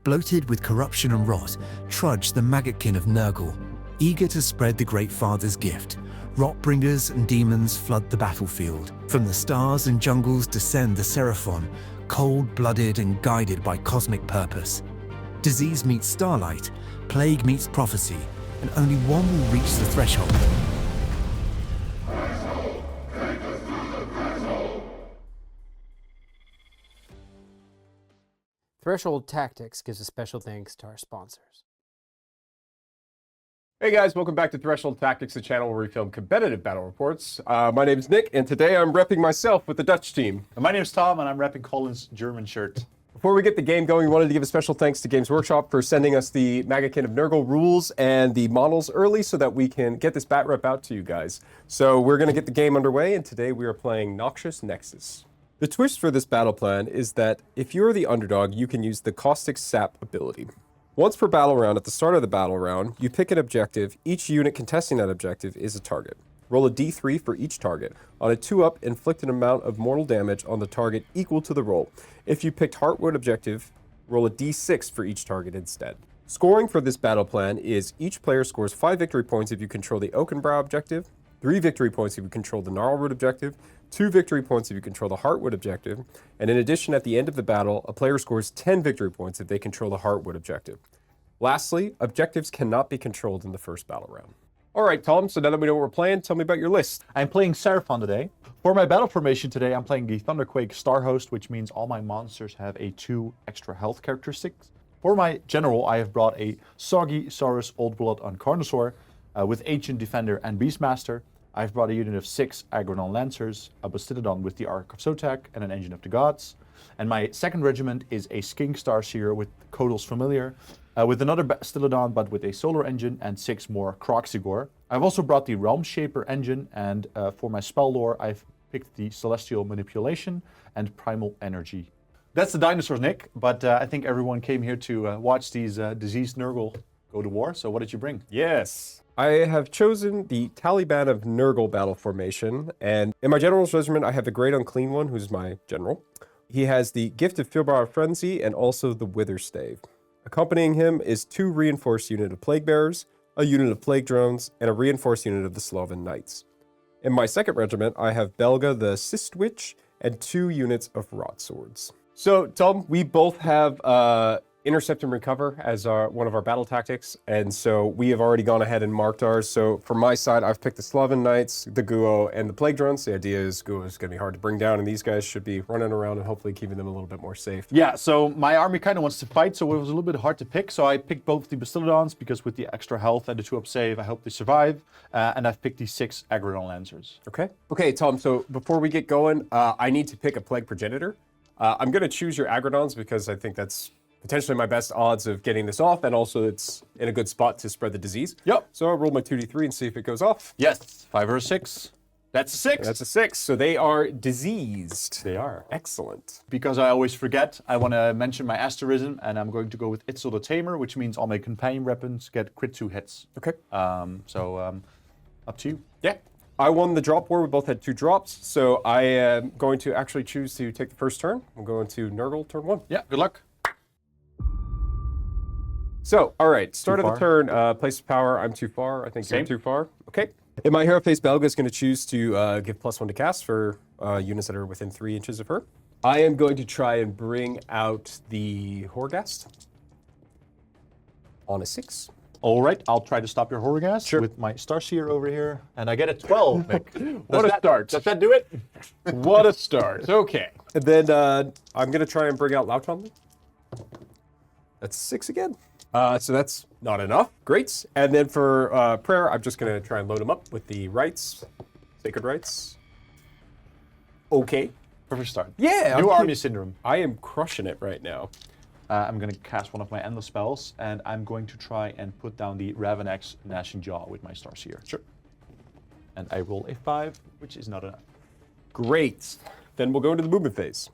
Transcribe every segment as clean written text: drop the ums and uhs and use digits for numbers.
Bloated with corruption and rot, trudge the Maggotkin of Nurgle, eager to spread the Great Father's gift. Rotbringers and demons flood the battlefield. From the stars and jungles descend the Seraphon, cold-blooded and guided by cosmic purpose. Disease meets starlight, plague meets prophecy, and only one will reach the threshold. Threshold Tactics gives a special thanks to our sponsors. Hey guys, welcome back to Threshold Tactics, the channel where we film competitive battle reports. My name is Nick, and today I'm repping myself with the Dutch team. And my name is Tom, and I'm repping Colin's German shirt. Before we get the game going, we wanted to give a special thanks to Games Workshop for sending us the Maggotkin of Nurgle rules and the models early so that we can get this bat rep out to you guys. So we're going to get the game underway, and today we are playing Noxious Nexus. The twist for this battle plan is that if you're the underdog, you can use the Caustic Sap ability. Once per battle round, at the start of the battle round, you pick an objective. Each unit contesting that objective is a target. Roll a d3 for each target. On a 2-up, inflict an amount of mortal damage on the target equal to the roll. If you picked Heartwood objective, roll a d6 for each target instead. Scoring for this battle plan is each player scores 5 victory points if you control the Oakenbrow objective, 3 victory points if you control the Gnarlroot objective, 2 victory points if you control the Heartwood objective, and in addition, at the end of the battle, a player scores 10 victory points if they control the Heartwood objective. Lastly, objectives cannot be controlled in the first battle round. All right, Tom, so now that we know what we're playing, tell me about your list. I'm playing Seraphon today. For my battle formation today, I'm playing the Thunderquake Star Host, which means all my monsters have a 2 extra health characteristics. For my general, I have brought a Soggy Saurus Old Blood on Carnosaur with Ancient Defender and Beastmaster. I've brought a unit of 6 Agrodon Lancers, a Bastillodon with the Ark of Sotak, and an Engine of the Gods. And my second regiment is a Skink Starseer with Kodal's Familiar, with another Bastillodon but with a Solar Engine and 6 more Kroxigor. I've also brought the Realm Shaper Engine, and for my spell lore, I've picked the Celestial Manipulation and Primal Energy. That's the dinosaurs, Nick, but I think everyone came here to watch these diseased Nurgle go to war, so what did you bring? Yes. I have chosen the Taliban of Nurgle battle formation, and in my general's regiment, I have the Great Unclean One, who's my general. He has the Gift of Febrile Frenzy and also the Wither Stave. Accompanying him is 2 reinforced units of Plague Bearers, a unit of Plague Drones, and a reinforced unit of the Sloven Knights. In my second regiment, I have Belga the Sistwitch and 2 units of Rot Swords. So, Tom, we both have Intercept and Recover as one of our battle tactics, and so we have already gone ahead and marked ours. So for my side, I've picked the Sloven Knights, the Guo, and the Plague Drones. The idea is Guo is going to be hard to bring down, and these guys should be running around and hopefully keeping them a little bit more safe. Yeah, so my army kind of wants to fight, so it was a little bit hard to pick. So I picked both the Bastillodons because with the extra health and the 2-up save, I hope they survive. And I've picked the 6 Agrodon Lancers. Okay, Tom, so before we get going, I need to pick a Plague Progenitor. I'm going to choose your Agrodons because I think that's potentially my best odds of getting this off, and also it's in a good spot to spread the disease. Yep. So I'll roll my 2d3 and see if it goes off. Yes, 5 or a 6. That's a 6. That's a 6, so they are diseased. They are. Excellent. Because I always forget, I want to mention my asterism, and I'm going to go with Itzel the Tamer, which means all my companion weapons get crit 2 hits. Okay. Up to you. Yeah. I won the drop war. We both had 2 drops, so I am going to actually choose to take the first turn. I'm going to Nurgle turn 1. Yeah, good luck. So, all right, start of the turn, place of power, I'm too far. I think you're too far. Okay. And my hero face Belga is going to choose to give +1 to cast for units that are within 3 inches of her. I am going to try and bring out the Horgast on a 6. All right, I'll try to stop your Horgast with my Starseer over here, and I get a 12, Nick. What a start. Does that do it? What a start. Okay. And then I'm going to try and bring out Lautonli. That's 6 again. So that's not enough. Great. And then for prayer, I'm just going to try and load them up with the rites, sacred rites. Okay. Perfect start. Yeah. New Army Syndrome. I am crushing it right now. I'm going to cast one of my Endless Spells, and I'm going to try and put down the Ravenex Gnashing Jaw with my Starseer. Sure. And I roll a 5, which is not enough. Great. Then we'll go into the movement phase.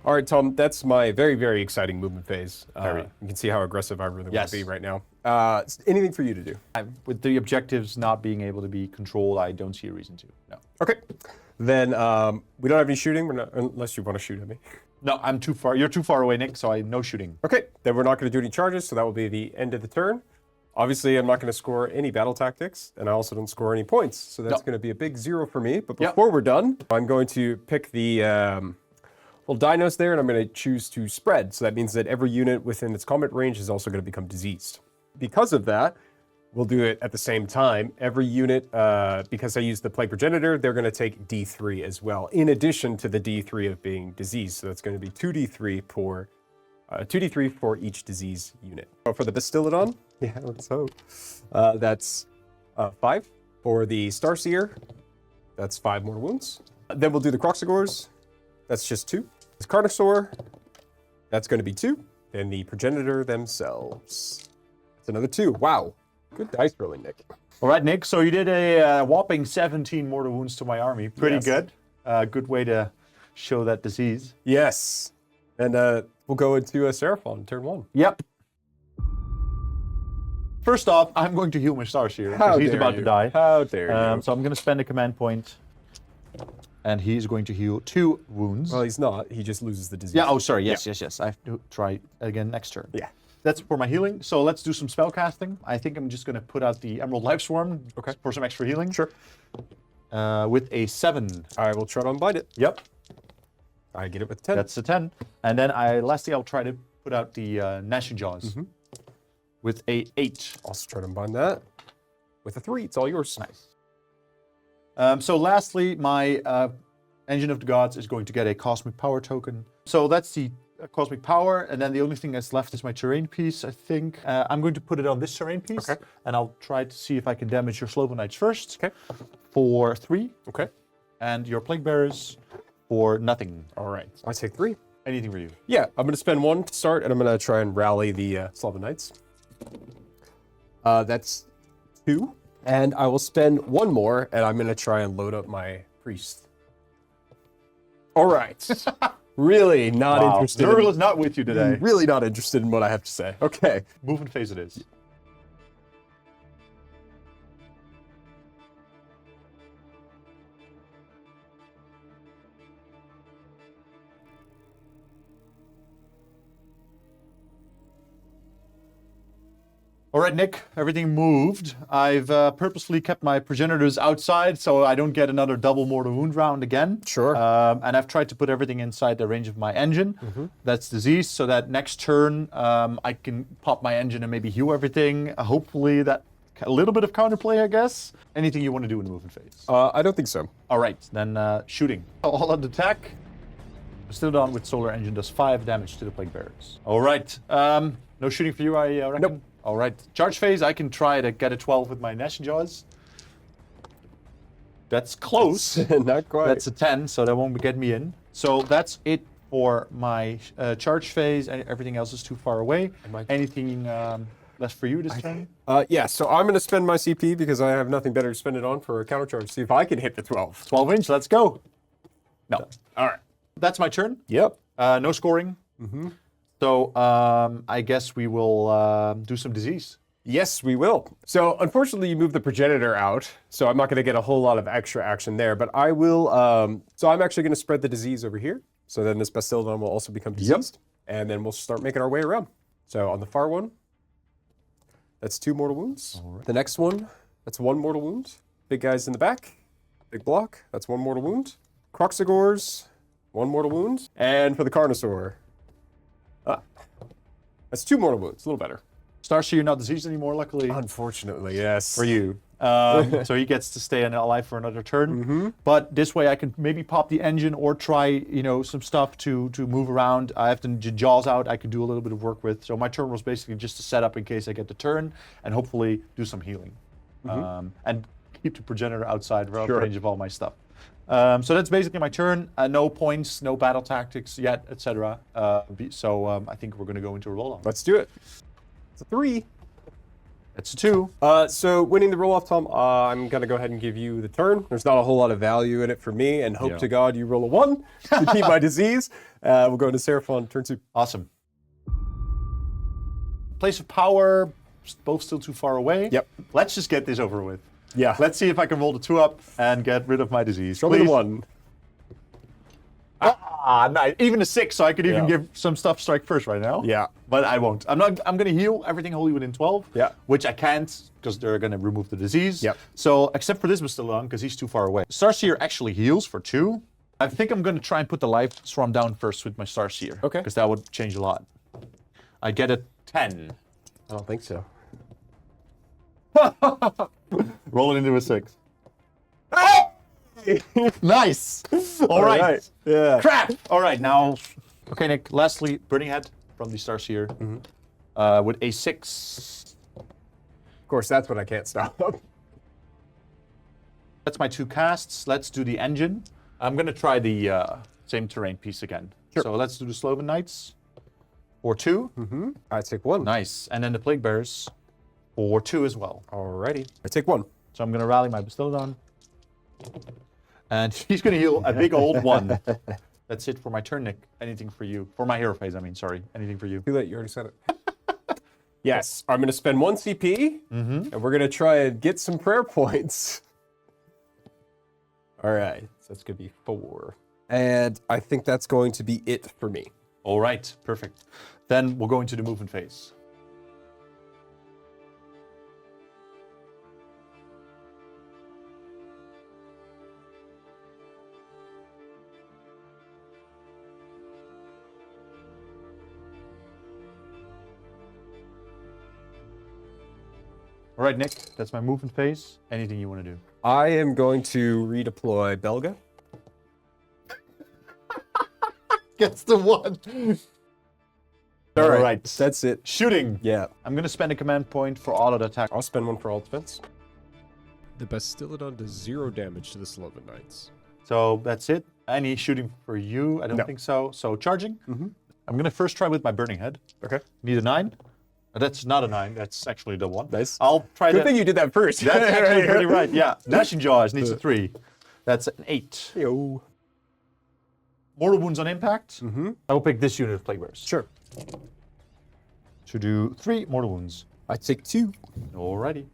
All right, Tom, that's my very, very exciting movement phase. Very. You can see how aggressive I really want Yes. to be right now. Anything for you to do? With the objectives not being able to be controlled, I don't see a reason to. No. Okay. Then we don't have any shooting, unless you want to shoot at me. No, I'm too far. You're too far away, Nick, so no shooting. Okay, then we're not going to do any charges, so that will be the end of the turn. Obviously, I'm not going to score any battle tactics, and I also don't score any points, so that's going to be a big 0 for me. But before we're done, I'm going to pick the little dinos there, and I'm going to choose to spread. So that means that every unit within its combat range is also going to become diseased. Because of that, we'll do it at the same time. Every unit, because I use the Plague Progenitor, they're going to take D3 as well, in addition to the D3 of being diseased. So that's going to be 2D3 for each disease unit. For the Bastiladon, yeah, let's hope. That's 5. For the Starseer, that's 5 more wounds. Then we'll do the Croxagores. That's just 2. This Carnosaur, that's going to be 2. And the Progenitor themselves, that's another 2. Wow. Good dice rolling, Nick. All right, Nick. So you did a whopping 17 mortal wounds to my army. Pretty good. Good way to show that disease. Yes. And we'll go into a Seraphon, turn 1. Yep. First off, I'm going to heal my Starseer because he's about to die. How dare you? So I'm going to spend a command point, and he's going to heal 2 wounds. Well, he's not. He just loses the disease. Yeah, oh, sorry. Yes. I have to try again next turn. Yeah. That's for my healing. So let's do some spell casting. I think I'm just going to put out the Emerald Life Swarm for some extra healing. Sure. With a 7. I will try to unbind it. Yep. I get it with 10. That's a 10. And then lastly, I'll try to put out the Gnashing Jaws with a 8. Also try to unbind that with a 3. It's all yours. Nice. So lastly, my Engine of the Gods is going to get a Cosmic Power token. So that's the Cosmic Power, and then the only thing that's left is my terrain piece, I think. I'm going to put it on this terrain piece, and I'll try to see if I can damage your Slovo Knights first. Okay. For 3. Okay. And your Plague Bearers for nothing. All right. I take 3. Anything for you. Yeah, I'm going to spend 1 to start, and I'm going to try and rally the Slovo Knights. That's 2. And I will spend 1 more, and I'm going to try and load up my Priest. All right. Really not interested. Nurgle is not with you today. Really not interested in what I have to say. Okay. Movement phase it is. All right, Nick, everything moved. I've purposely kept my progenitors outside so I don't get another double mortal wound round again. Sure. And I've tried to put everything inside the range of my engine. That's disease, so that next turn I can pop my engine and maybe heal everything. Hopefully that a little bit of counterplay, I guess. Anything you want to do in the movement phase? I don't think so. All right, then shooting. All on attack. Still down with solar engine does 5 damage to the Plague Bearers. All right, no shooting for you, I reckon? Nope. All right, charge phase, I can try to get a 12 with my Gnashing Jaws. That's close. Not quite. That's a 10, so that won't get me in. So that's it for my charge phase. Everything else is too far away. Anything left for you this turn? Yeah, so I'm going to spend my CP because I have nothing better to spend it on for a counter charge. See if I can hit the 12. 12 inch, let's go. No. All right. That's my turn. Yep. No scoring. So I guess we will do some disease. Yes, we will. So unfortunately, you moved the progenitor out, so I'm not going to get a whole lot of extra action there, but I will, so I'm actually going to spread the disease over here. So then this Bastiladon will also become diseased, and then we'll start making our way around. So on the far one, that's 2 mortal wounds. All right. The next one, that's 1 mortal wound. Big guys in the back, big block, that's 1 mortal wound. Croxagores, 1 mortal wound. And for the Carnosaur, that's 2 mortal wounds, a little better. Starseer, you're not diseased anymore, luckily. Unfortunately, yes. For you. So he gets to stay alive for another turn. But this way I can maybe pop the engine or try, some stuff to move around. I have the jaws out I could do a little bit of work with. So my turn was basically just to set up in case I get the turn and hopefully do some healing. And keep the progenitor outside of range of all my stuff. So that's basically my turn. No points, no battle tactics yet, etc. So I think we're going to go into a roll-on. Let's do it. It's a 3. That's a 2. So winning the roll-off, Tom, I'm going to go ahead and give you the turn. There's not a whole lot of value in it for me, and hope to God you roll a 1 to keep my disease. We'll go into Seraphon, turn 2. Awesome. Place of power, both still too far away. Yep. Let's just get this over with. Yeah. Let's see if I can roll the 2 up and get rid of my disease. Show me the 1. Ah, nice. Even a 6, so I could even Yeah. give some stuff strike first right now. Yeah. But I won't. I'm going to heal everything wholly within 12. Yeah. Which I can't because they're going to remove the disease. Yep. So, except for this Bastilon, because he's too far away. Starseer actually heals for 2. I think I'm going to try and put the life swarm down first with my Starseer. Okay. Because that would change a lot. I get a 10. I don't think so. Roll it into a 6. Nice. All right. Yeah. Crap. All right, now. Okay, Nick. Lastly, Burning Head from the Starseer with a 6. Of course, that's what I can't stop. That's my 2 casts. Let's do the engine. I'm going to try the same terrain piece again. Sure. So let's do the Sloven Knights for 2. I take 1. Nice. And then the Plague Bears for 2 as well. Alrighty. I take 1. So I'm going to rally my Bastildon. And he's going to heal a big old 1. That's it for my turn, Nick. Anything for you. For my hero phase, I mean, sorry. Anything for you. Too late, you already said it. Yes, I'm going to spend 1 CP, and we're going to try and get some prayer points. All right, so that's going to be 4. And I think that's going to be it for me. All right, perfect. Then we'll go into the movement phase. All right, Nick, that's my movement phase. Anything you want to do? I am going to redeploy Belga. Gets the 1. All right. That's it. Shooting. Yeah, I'm going to spend a command point for auto attack. I'll spend 1 for all defense. The Bastillodon does 0 damage to the Sloven Knights. So that's it. Any shooting for you? I don't No. think so. So charging. I'm going to first try with my Burning Head. Okay. Need a 9. That's not a 9. That's actually the 1. Nice. I'll try Good to... thing you did that first. That's actually pretty right, yeah. Dashing Jaws needs a 3. That's an 8. Yo. Mortal Wounds on impact. I will pick this unit of Plague Bears. Sure. To do 3 Mortal Wounds. I take 2. Alrighty.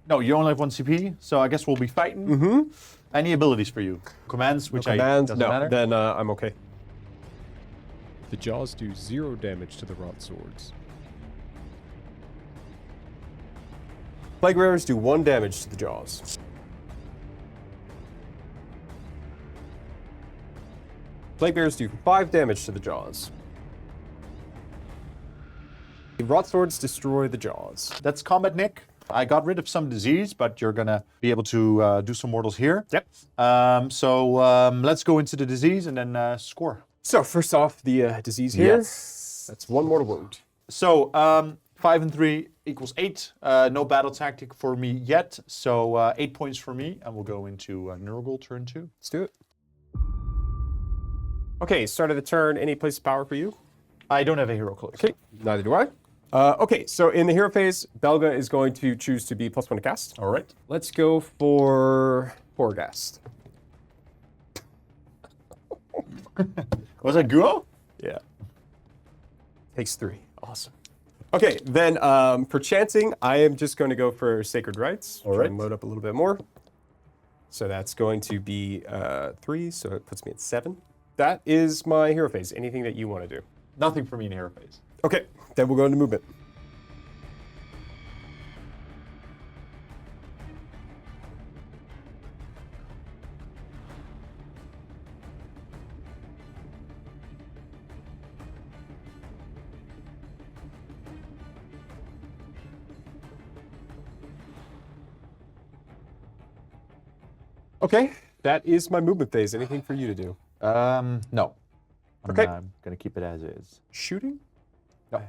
No, you only have 1 CP, so I guess we'll be fighting. Any abilities for you? Commands, which Commands? doesn't No, matter. then I'm okay. The Jaws do 0 damage to the Wrought Swords. Plague Bearers do 1 damage to the Jaws. Plague Bears do 5 damage to the Jaws. The Wrought Swords destroy the Jaws. That's combat, Nick. I got rid of some disease, but you're gonna be able to do some mortals here. Yep. Let's go into the disease and then score. So first off, the disease here. Yes. That's 1 mortal wound. So 5 and 3 equals 8. No battle tactic for me yet, so 8 points for me, and we'll go into Nurgle turn 2. Let's do it. Okay, start of the turn. Any place of power for you? I don't have a hero close. Okay, neither do I. Okay, so in the hero phase, Belga is going to choose to be +1 to cast. All right. Let's go for Horgast. Was that Guo? Yeah. Takes 3. Awesome. Okay, then for chancing, I am just going to go for Sacred Rites. All Try right. and load up a little bit more. So that's going to be 3, so it puts me at 7. That is my hero phase. Anything that you want to do? Nothing for me in hero phase. Okay, then we'll go into movement. Okay, that is my movement phase. Anything for you to do? No. Okay. I'm gonna keep it as is. Shooting? No.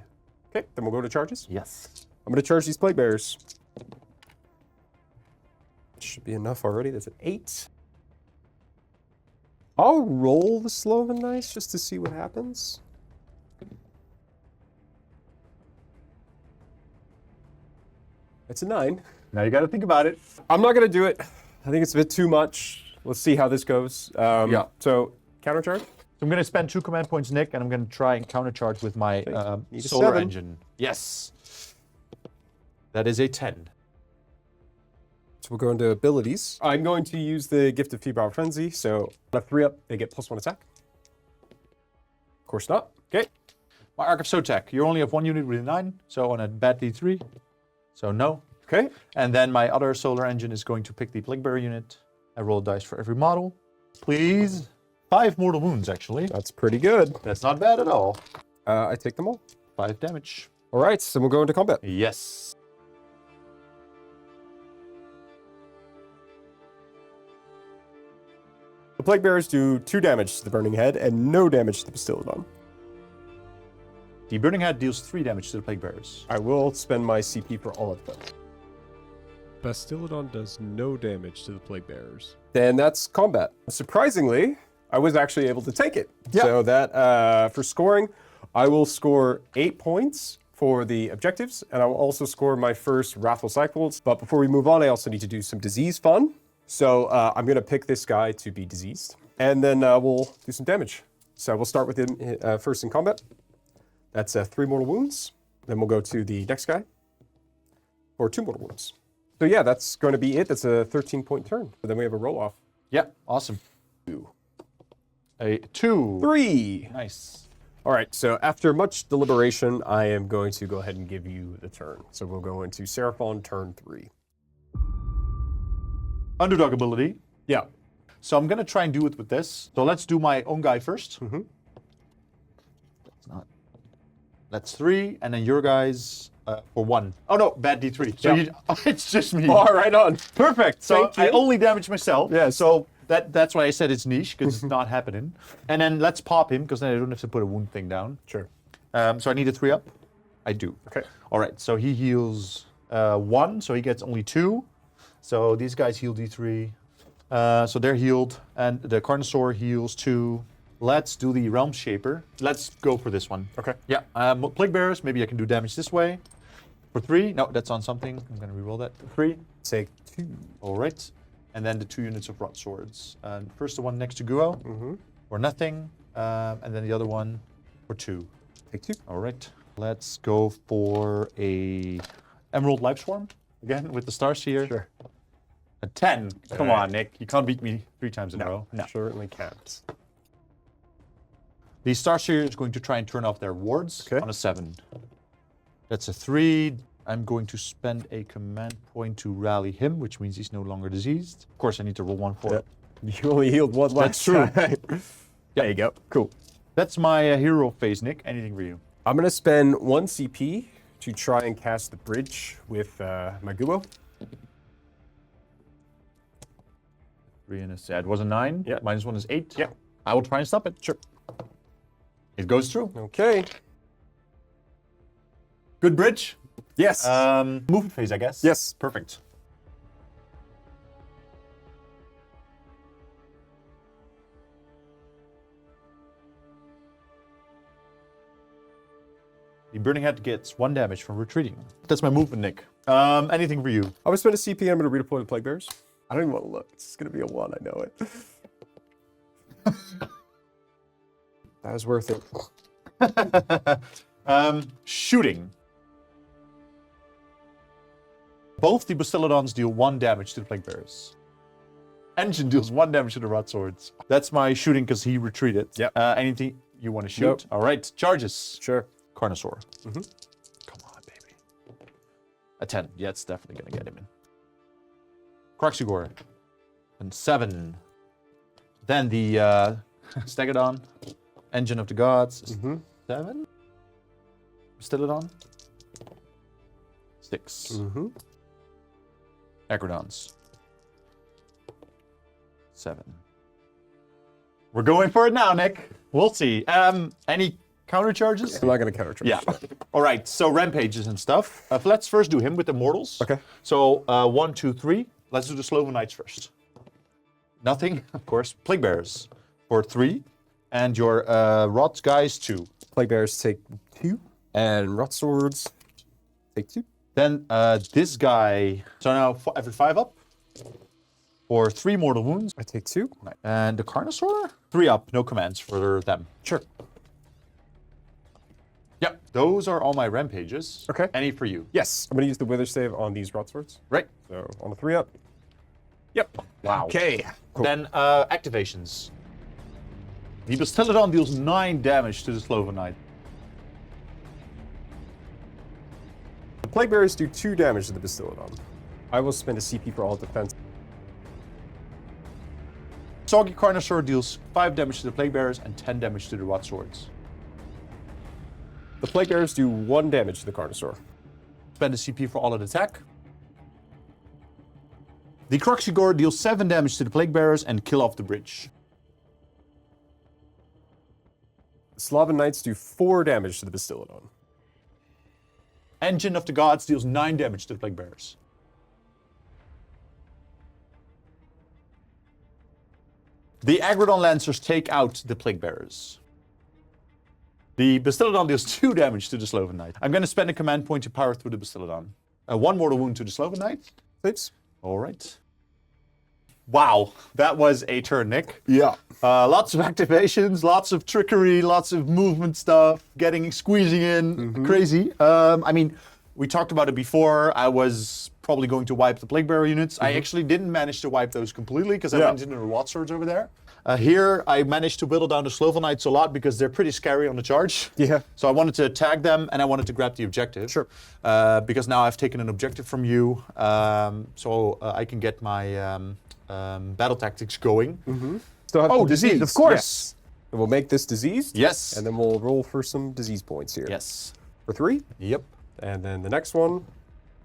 Okay, then we'll go to charges. Yes. I'm going to charge these Plague Bearers. Should be enough already. That's an 8. I'll roll the Sloven Dice just to see what happens. It's a 9. Now you got to think about it. I'm not going to do it. I think it's a bit too much. Let's see how this goes. Yeah. So, countercharge? I'm going to spend 2 command points, Nick, and I'm going to try and countercharge with my Need a solar 7. engine. Yes. That is a 10. So we'll go into abilities. I'm going to use the Gift of Febrile Frenzy. So on a 3-up, they get +1 attack. Of course not. Okay. My Arc of Sotek. You only have 1 unit with a 9, so on a bad D3. So no. Okay. And then my other solar engine is going to pick the Plague Bearer unit. I roll dice for every model. Please. 5 mortal wounds, actually. That's pretty good. That's not bad at all. I take them all. 5 damage. All right, so we'll go into combat. Yes. The Plague Bearers do 2 damage to the Burning Head and no damage to the Bastiladon. The Burning Head deals 3 damage to the Plague Bearers. I will spend my CP for all of them. Bastiladon does no damage to the Plague Bearers. Then that's combat. Surprisingly, I was actually able to take it. Yeah. So that, for scoring, I will score 8 points for the objectives, and I will also score my first Wrathful Cycles. But before we move on, I also need to do some disease fun. So I'm going to pick this guy to be diseased, and then we'll do some damage. So we'll start with him first in combat. That's 3 mortal wounds. Then we'll go to the next guy for 2 mortal wounds. So yeah, that's going to be it. That's a 13-point turn. But then we have a roll-off. Yeah, awesome. 2. A 2. 3. Nice. All right, so after much deliberation, I am going to go ahead and give you the turn. So we'll go into Seraphon turn 3. Underdog ability. Yeah. So I'm going to try and do it with this. So let's do my own guy first. Mm-hmm. That's 3, and then your guys for 1. Oh no, bad D3. So Yeah. it's just me. All right, on. Perfect. So Thank you. I only damage myself. Yeah. So that's why I said it's niche, because it's not happening. And then let's pop him, because then I don't have to put a wound thing down. Sure. So I need a 3-up. I do. Okay. All right. So he heals 1, so he gets only 2. So these guys heal D3. So they're healed, and the Carnosaur heals 2. Let's do the Realm Shaper. Let's go for this one. Okay. Yeah. Plague Bearers, maybe I can do damage this way. For 3. No, that's on something. I'm going to reroll that. 3. Take 2. All right. And then the 2 units of Rot Swords. First the one next to Guo for nothing. And then the other one for 2. Take 2. All right. Let's go for a Emerald Life Swarm. Again, with the stars here. Sure. A 10. Come on, Nick. You can't beat me 3 times in a row. No. Certainly can't. The Starseer is going to try and turn off their wards Okay. on a 7. That's a 3. I'm going to spend a command point to rally him, which means he's no longer diseased. Of course, I need to roll 1 for it. You only healed 1 last true. time. There you go. Cool. That's my hero phase, Nick. Anything for you? I'm going to spend 1 CP to try and cast the bridge with my Guo. 3 and a sad. Was a 9. Yeah. -1 is 8. Yeah. I will try and stop it. Sure. It goes through. Okay. Good bridge. Yes. Movement phase, I guess. Yes. Perfect. The Burning Head gets 1 damage from retreating. That's my movement, Nick. Anything for you? I'm going to spend a CP. I'm going to redeploy the Plague Bears. I don't even want to look. It's going to be a 1. I know it. That was worth it. Shooting. Both the Bastiladons deal 1 damage to the Plague Bearers. Engine deals 1 damage to the Rot Swords. That's my shooting because he retreated. Yep. Anything you want to shoot? Nope. All right. Charges. Sure. Carnosaur. Come on, baby. A 10. Yeah, it's definitely going to get him in. Kroxigor. And 7. Then the Stegodon. Engine of the Gods. 7. Bastiladon. 6. Acrodons. 7. We're going for it now, Nick. We'll see. Any counter charges? I'm not going to countercharge. Yeah. All right. So rampages and stuff. Let's first do him with the mortals. Okay. So 1, 2, 3. Let's do the Sloven Knights first. Nothing, of course. Plague Bearers for 3, and your Rot guys 2. Plague Bears take 2, and Rot Swords take 2. Then this guy. So now every 5 up. Or 3 mortal wounds. I take 2. And the Carnosaur? 3 up, no commands for them. Sure. Yep, those are all my rampages. Okay. Any for you? Yes. I'm going to use the Wither Save on these Rot Swords. Right. So on the 3 up. Yep. Wow. Okay. Cool. Then activations. The Battleplan deals 9 damage to the Sloven Knight. The Plague Bearers do 2 damage to the Battleplan. I will spend a CP for all defense. Soggy Carnosaur deals 5 damage to the Plague Bearers and 10 damage to the Rot Swords. The Plague Bearers do 1 damage to the Carnosaur. Spend a CP for all at attack. The Croxigore deals 7 damage to the Plague Bearers and kill off the bridge. The Slaven Knights do 4 damage to the Battleplan. Engine of the Gods deals 9 damage to the Plague Bearers. The Agrodon Lancers take out the Plague Bearers. The Battleplan deals 2 damage to the Sloven Knight. I'm going to spend a command point to power through the Battleplan. 1 mortal wound to the Sloven Knight. Thanks. All right. Wow, that was a turn, Nick. Yeah. Lots of activations, lots of trickery, lots of movement stuff, squeezing in, crazy. I mean, we talked about it before. I was probably going to wipe the Plague Bearer units. I actually didn't manage to wipe those completely because I went into the Rot Swords over there. Here, I managed to whittle down the Sloven Knights a lot because they're pretty scary on the charge. Yeah. So I wanted to tag them and I wanted to grab the objective. Sure. Because now I've taken an objective from you, so I can get my battle tactics going. Still have disease, of course. Yes. And we'll make this diseased. Yes. And then we'll roll for some disease points here. Yes. For 3. Yep. And then the next one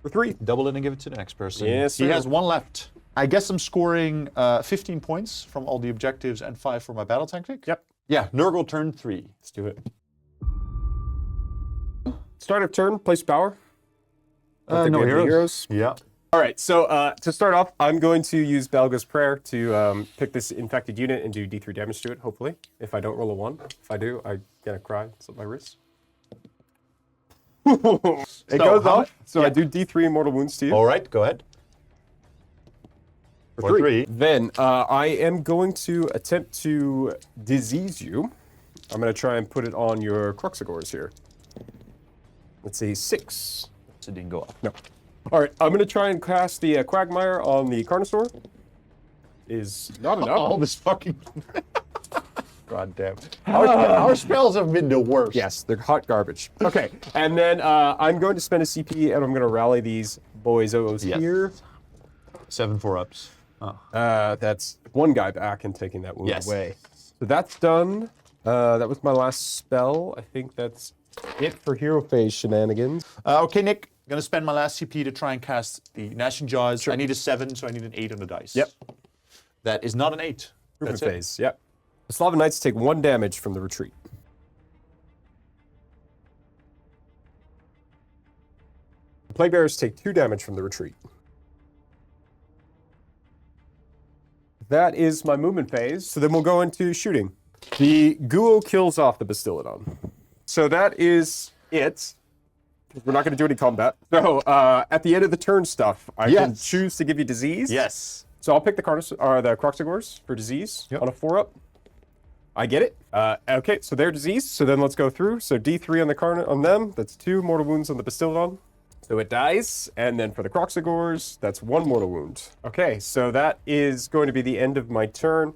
for 3. Double it and give it to the next person. Yes, He sir. has 1 left. I guess I'm scoring 15 points from all the objectives and 5 for my battle tactic. Yep. Yeah, Nurgle turn 3. Let's do it. Start of turn, place power. I think No we have the heroes. Yeah. All right, so to start off, I'm going to use Balga's Prayer to pick this infected unit and do D3 damage to it, hopefully. If I don't roll a 1. If I do, I'm going to cry, slip my wrist. It goes off, so I do D3 mortal wounds to you. All right, go ahead. For 3. Then I am going to attempt to disease you. I'm going to try and put it on your Croxigores here. Let's see, 6. So it didn't go up. No. All right, I'm going to try and cast the Quagmire on the Carnosaur. Is not enough. All this fucking... God damn. Our spells have been the worst. Yes, they're hot garbage. Okay, and then I'm going to spend a CP and I'm going to rally these boys-os here. 7 4-ups. That's 1 guy back and taking that wound Yes. away. So that's done. That was my last spell. I think that's it for Hero Phase shenanigans. Okay, Nick. I'm going to spend my last CP to try and cast the Gnashing Jaws. Sure. I need a 7, so I need an 8 on the dice. Yep. That is not an 8. That's phase. Yep. The Slaven Knights take 1 damage from the retreat. The Plague Bearers take 2 damage from the retreat. That is my movement phase. So then we'll go into shooting. The Guo kills off the Battleplan. So that is it. We're not going to do any combat. So at the end of the turn stuff, I can choose to give you disease. Yes. So I'll pick the Croxigores for disease on a 4-up. I get it. Okay, so they're diseased. So then let's go through. So D3 on them. That's 2 mortal wounds on the Battleplan. So it dies. And then for the Croxigores, that's 1 mortal wound. Okay, so that is going to be the end of my turn.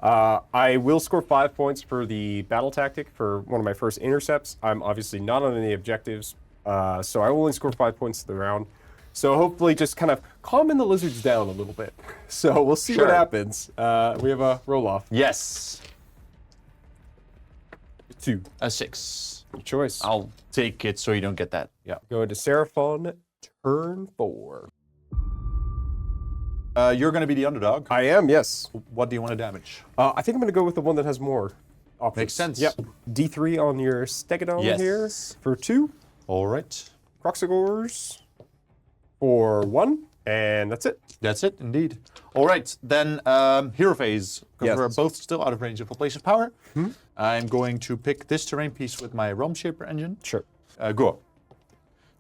I will score 5 points for the battle tactic for one of my first intercepts. I'm obviously not on any objectives, so I will only score 5 points to the round. So hopefully just kind of calming the lizards down a little bit. So we'll see what happens. We have a roll-off. Yes. 2. A 6. Your choice. I'll take it so you don't get that. Yeah. Go into Seraphon, turn 4. You're going to be the underdog. I am, yes. What do you want to damage? I think I'm going to go with the one that has more options. Makes sense. Yep. D3 on your Stegodon here for 2. All right. Croxigores for 1. And that's it. That's it, indeed. All right, then hero phase. Because we're both still out of range of a place of power. I'm going to pick this terrain piece with my Realm Shaper engine. Sure. Go.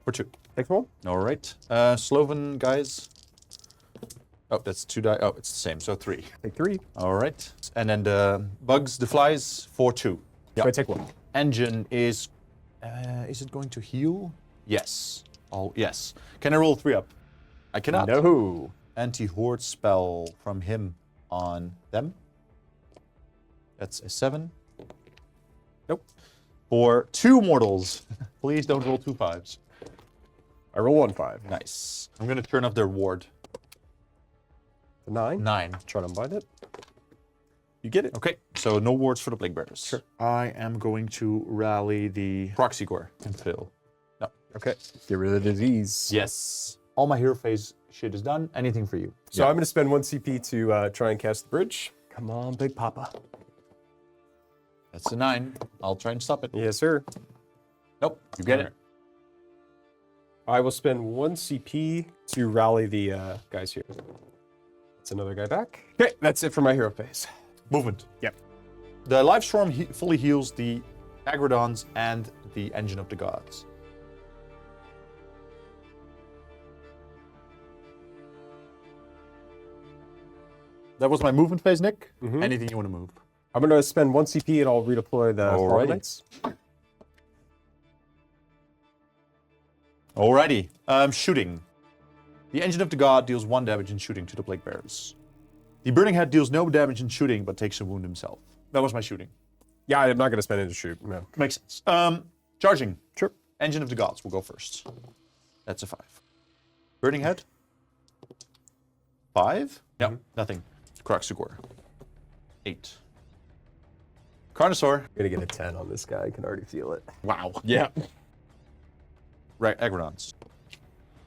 For 2. Take one. All right. Sloven, guys. Oh, that's 2 die. Oh, it's the same. So 3. Take 3. All right. And then the bugs, the flies, 4/2. So I take 1. Engine is it going to heal? Yes. Oh, yes. Can I roll 3 up? I cannot. No. Anti-horde spell from him on them. That's a 7. Nope. For 2 mortals. Please don't roll 2 5s. I roll 1 5. Nice. I'm going to turn off their ward. 9. 9. Try to unbind it. You get it. Okay, so no wards for the Plague Bearers. Sure. I am going to rally the Proxy Gore and Phil. No. Okay. Get rid of the disease. Yes. All my hero phase shit is done. Anything for you. So I'm going to spend 1 CP to try and cast the bridge. Come on, Big Papa. That's a 9. I'll try and stop it. Yes, sir. Nope. You get it. I will spend 1 CP to rally the guys here. That's another guy back. Okay, that's it for my hero phase. Movement. Yep. The Life Storm fully heals the Agrodons and the Engine of the Gods. That was my movement phase, Nick. Anything you want to move? I'm going to spend 1 CP and I'll redeploy the Alrighty. Knights. Alrighty. Shooting. The Engine of the God deals 1 damage in shooting to the Plague Bearers. The Burning Head deals no damage in shooting, but takes a wound himself. That was my shooting. Yeah, I'm not going to spend it to shoot. No. Makes sense. Charging. Sure. Engine of the Gods will go first. That's a 5. Burning Head. 5? Yeah, nothing. Kroxigor. 8. Carnosaur. I'm going to get a 10 on this guy. I can already feel it. Wow. Yeah. Agrodons.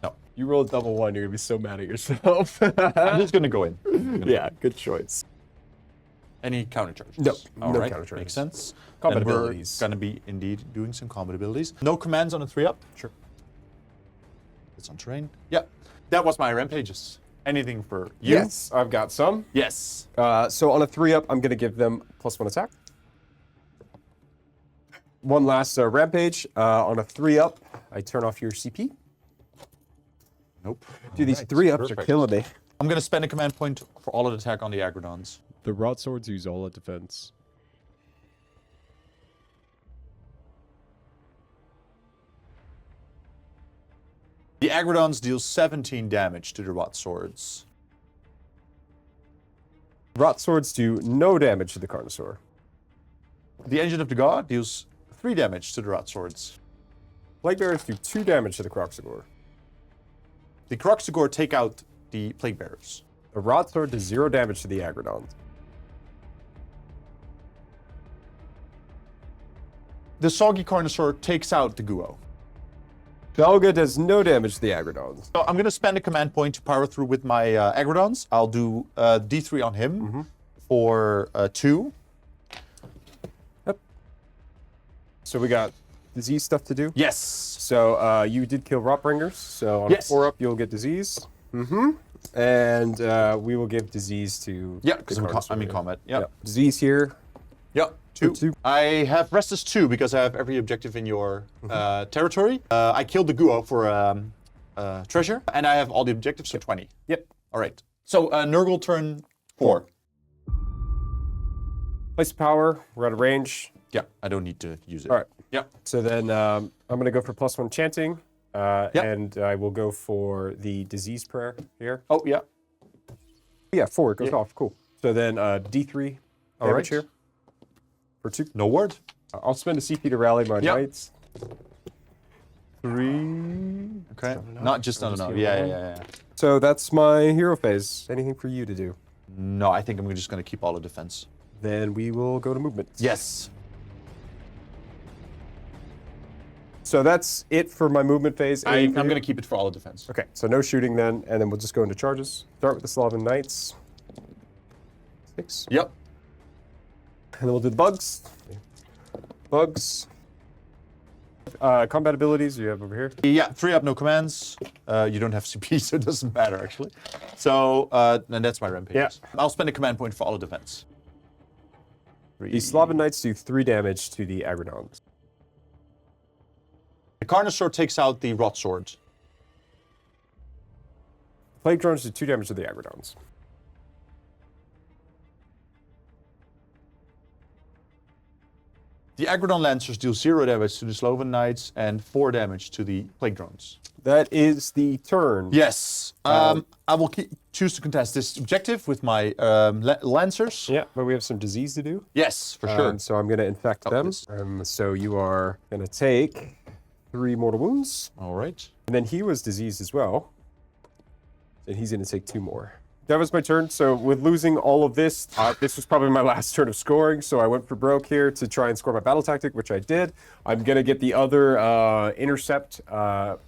No. You roll a double 1, you're going to be so mad at yourself. I'm just going to go in. Yeah, good choice. Any counter charges? No, All no right, counter charges. makes sense. Combat Then we're abilities. going to be indeed doing some combat abilities. No commands on a 3-up? Sure. It's on terrain. Yeah, that was my rampages. Anything for you? Yes, I've got some. Yes. So on a 3-up, I'm going to give them +1 attack. One last rampage. On a 3-up, I turn off your CP. Nope. Dude, these Alright, 3-ups are perfect. killing me. I'm going to spend a command point for all of the attack on the Agrodons. The Rot Swords use all at defense. The Agrodons deal 17 damage to the Rot Swords. Rot swords do no damage to the Carnosaur. The Engine of the God deals 3 damage to the Rot Swords. Plague Bearers do 2 damage to the Kroxigor. The Kroxigor take out the Plague Bearers. The Rot sword does 0 damage to the Agrodons. The Soggy Carnosaur takes out the Guo. Belga does no damage to the Agrodons. So I'm going to spend a command point to power through with my Agrodons. I'll do D3 on him for 2. So we got disease stuff to do. Yes. So you did kill Rotbringers. So on Yes. a 4-up, you'll get disease. And we will give disease to. Yeah, the because Carnosaur. I'm in combat. Yeah. Yep. Disease here. Yeah. 2. 2. I have Restless 2 because I have every objective in your territory. I killed the Guo for treasure, and I have all the objectives, so 20. Yep. All right. So Nurgle turn 4. Place of power. We're out of range. Yeah, I don't need to use it. All right. Yeah. So then I'm going to go for +1 chanting. And I will go for the disease prayer here. Oh, yeah. Yeah, 4. It goes Yeah. off. Cool. So then D3 All damage right. here. For 2. No word. I'll spend a CP to rally my Yeah. knights. 3. Okay. enough. Not just not Just enough. give Yeah, it yeah, one. yeah, yeah. So that's my hero phase. Anything for you to do? No, I think I'm just going to keep all the defense. Then we will go to movement. Yes. So that's it for my movement phase. I'm Anything for you? going to keep it for all the defense. Okay, so no shooting then, and then we'll just go into charges. Start with the Slavan Knights. 6. Yep. And then we'll do the bugs. Bugs. Combat abilities you have over here. Yeah, 3 up, no commands. You don't have CP, so it doesn't matter, actually. So, and that's my rampage. Yeah. I'll spend a command point for all the defense. The Slavan Knights do 3 damage to the Agrodons. The Carnosaur takes out the Rot Sword. Plague drones do 2 damage to the Aggrodons. The Aggrodon Lancers deal 0 damage to the Sloven Knights and 4 damage to the Plague Drones. That is the turn. Yes. I will choose to contest this objective with my Lancers. Yeah, but we have some disease to do. Yes, for sure. So I'm going to infect them. this. So you are going to take 3 mortal wounds. All right. And then he was diseased as well. And he's going to take 2 more. That was my turn. So with losing all of this, this was probably my last turn of scoring. So I went for broke here to try and score my battle tactic, which I did. I'm going to get the other intercept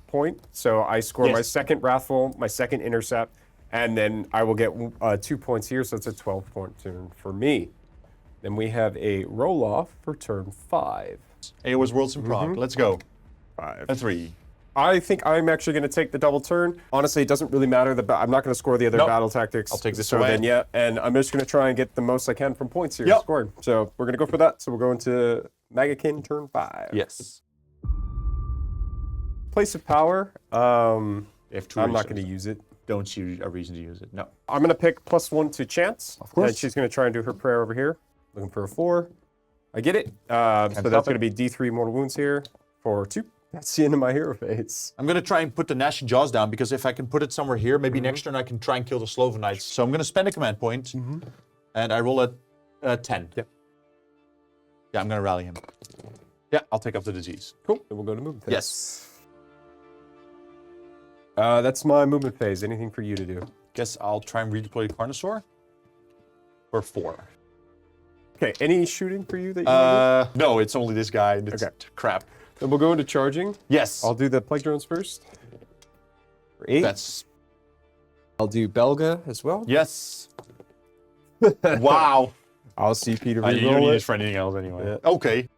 point. So I score my second Wrathful, my second intercept, and then I will get 2 points here. So it's a 12-point turn for me. Then we have a roll-off for turn 5. AOS Worlds in Prague. Let's go. 5. A 3. I think I'm actually going to take the double turn. Honestly, it doesn't really matter. I'm not going to score the other battle tactics. I'll take this so away. Then, yeah, and I'm just going to try and get the most I can from points here. Yep. Scoring. So we're going to go for that. So we're going to Maggotkin turn 5. Yes. Place of power. You have 2 I'm not reasons. going to use it. Don't see a reason to use it. No. I'm going to pick +1 to chance. Of course. And she's going to try and do her prayer over here. Looking for a 4. I get it. So stop that's going it. to be D3 mortal wounds here for 2. That's the end of my hero phase. I'm going to try and put the Gnashing Jaws down because if I can put it somewhere here, maybe next turn I can try and kill the Sloven Knights. So I'm going to spend a command point, and I roll a 10. Yep. Yeah, I'm going to rally him. Yeah, I'll take up the disease. Cool. Then we'll go to movement phase. Yes. That's my movement phase. Anything for you to do? Guess I'll try and redeploy the Carnosaur. For 4. Okay. Any shooting for you that you want to do? No, it's only this guy. It's Okay. crap. Then we'll go into charging. Yes. I'll do the plague drones first. For 8. That's... I'll do Belga as well. Yes. Wow. I'll CP to You don't need reroll this it. for anything else anyway. Yeah. Okay.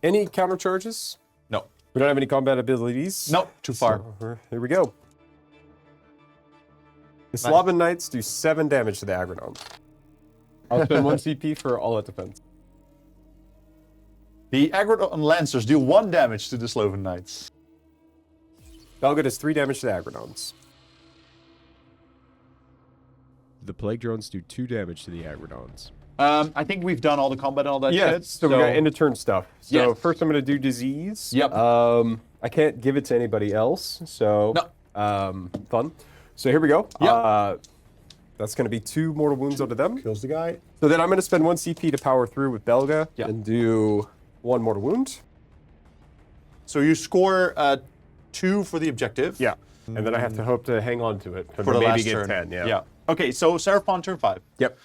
Any counter charges? No. We don't have any combat abilities. No, too far. So, here we go. The Slaven Knights do 7 damage to the Aggrodon. I'll spend 1 CP for all at defense. The Aggrodon Lancers deal 1 damage to the Sloven Knights. Belga does 3 damage to the Aggrodons. The plague drones do 2 damage to the Aggrodons. I think we've done all the combat and all that Yeah, shit. so we got end of turn stuff. So Yeah. first I'm going to do disease. Yep. I can't give it to anybody else, so fun. So here we go. Yep. That's going to be 2 mortal wounds onto them. Kills the guy. So then I'm going to spend 1 CP to power through with Belga Yep. and do 1 mortal wound. So you score 2 for the objective. Yeah. And then I have to hope to hang on to it For the maybe last get turn. 10. Yeah. Okay, so Seraphon turn 5. Yep.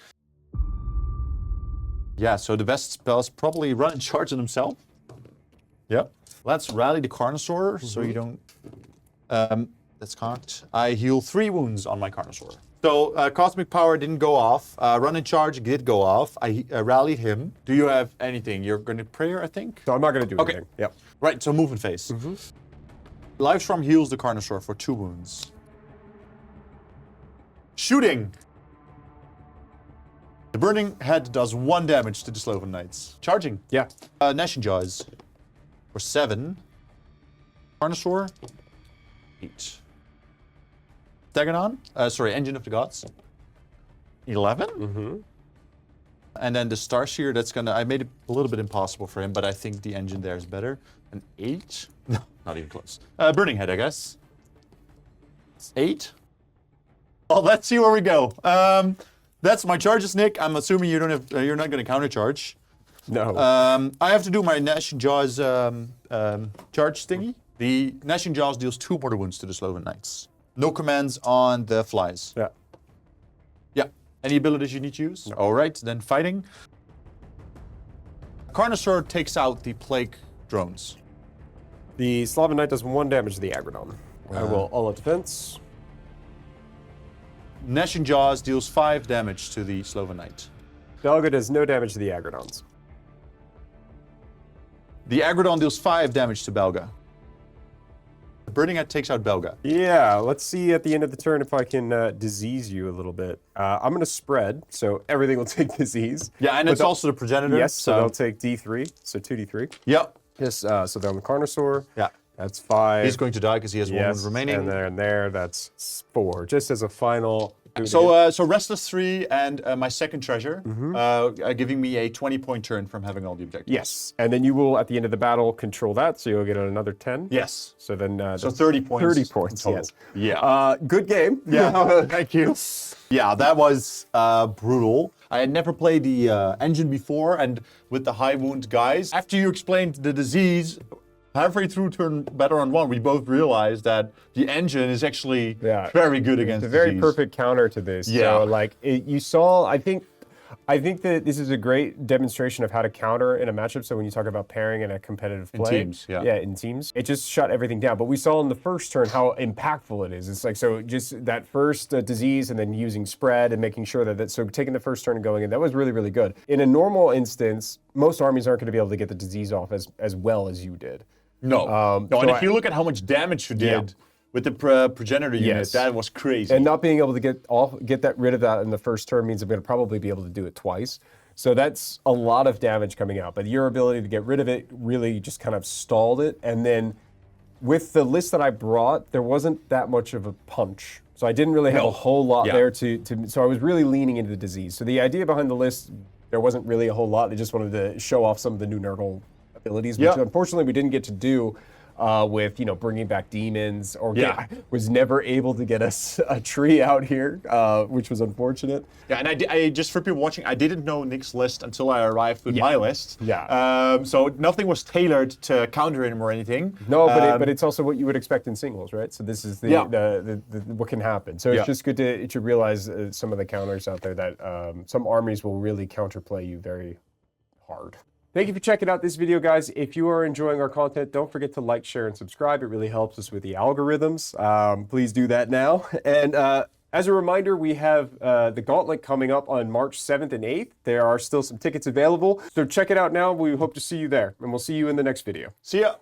Yeah, so the best spell is probably run and charge on himself. Yep. Let's rally the Carnosaur so you don't... that's cocked. I heal 3 wounds on my Carnosaur. So Cosmic Power didn't go off. Run and charge did go off. I rallied him. Do you have anything? You're going to prayer, I think? So I'm not going to do Okay. anything. Yep. Right, so movement phase. Livestorm heals the Carnosaur for 2 wounds. Shooting! The Burning Head does 1 damage to the Sloven Knights. Charging. Yeah. Gnashing Jaws for 7. Carnosaur, 8. Steganon, Engine of the Gods, 11. And then the Starshear, that's gonna, I made it a little bit impossible for him, but I think the engine there is better. An 8? No, not even close. Burning Head, I guess. 8? Well, let's see where we go. That's my charges, Nick. I'm assuming you don't have, you're not gonna counter charge. No. I have to do my Gnashing Jaws charge thingy. The Gnashing Jaws deals 2 mortal wounds to the Sloven Knights. No commands on the flies. yeah. Yeah. Any abilities you need to use? All right, then fighting. Carnosaur takes out the Plague drones. The Slaven Knight does 1 damage to the Aggrodon. I will all out defense. Gnashing Jaws deals 5 damage to the Sloven Knight. Belga does no damage to the Aggrodons. The Aggrodon deals 5 damage to Belga. The Burning Head takes out Belga. Yeah, let's see at the end of the turn if I can disease you a little bit. I'm going to spread, so everything will take disease. Yeah, and But it's also the progenitor. Yes, so they'll take D3, so 2D3. Yep. Yes, so they're on the Carnosaur. Yeah. That's 5. He's going to die because he has one wound remaining. And there, that's 4. Just as a final. So Restless 3 and my second treasure are giving me a 20-point turn from having all the objectives. Yes, and then you will, at the end of the battle, control that, so you'll get another 10. Yes. So then... so 30 points. 30 points, total. yes. Yeah. Good game. Yeah, thank you. Yeah, that was brutal. I had never played the engine before, and with the high wound guys, after you explained the disease, halfway through turn battle round 1, we both realized that the engine is actually very good against It's a very disease. perfect counter to this. Yeah. So, like, you saw, I think that this is a great demonstration of how to counter in a matchup. So when you talk about pairing in a competitive play. In teams, yeah. Yeah, in teams. It just shut everything down. But we saw in the first turn how impactful it is. It's like, so just that first disease and then using spread and making sure that, so taking the first turn and going in, that was really, really good. In a normal instance, most armies aren't going to be able to get the disease off as well as you did. No. So and if you look at how much damage you did with the progenitor unit, that was crazy. And not being able to get rid of that in the first turn means I'm going to probably be able to do it twice. So that's a lot of damage coming out. But your ability to get rid of it really just kind of stalled it. And then with the list that I brought, there wasn't that much of a punch. So I didn't really have a whole lot there so I was really leaning into the disease. So the idea behind the list, there wasn't really a whole lot. They just wanted to show off some of the new Nurgle abilities, which unfortunately we didn't get to do with, bringing back demons, or was never able to get us a tree out here, which was unfortunate. Yeah, and I just for people watching, I didn't know Nick's list until I arrived with my list. Yeah. So nothing was tailored to counter him or anything. No, but it's also what you would expect in singles, right? So this is the what can happen. So it's just good to realize some of the counters out there that some armies will really counterplay you very hard. Thank you for checking out this video, guys. If you are enjoying our content, don't forget to like, share, and subscribe. It really helps us with the algorithms. Please do that now. And as a reminder, we have the Gauntlet coming up on March 7th and 8th. There are still some tickets available. So check it out now. We hope to see you there. And we'll see you in the next video. See ya.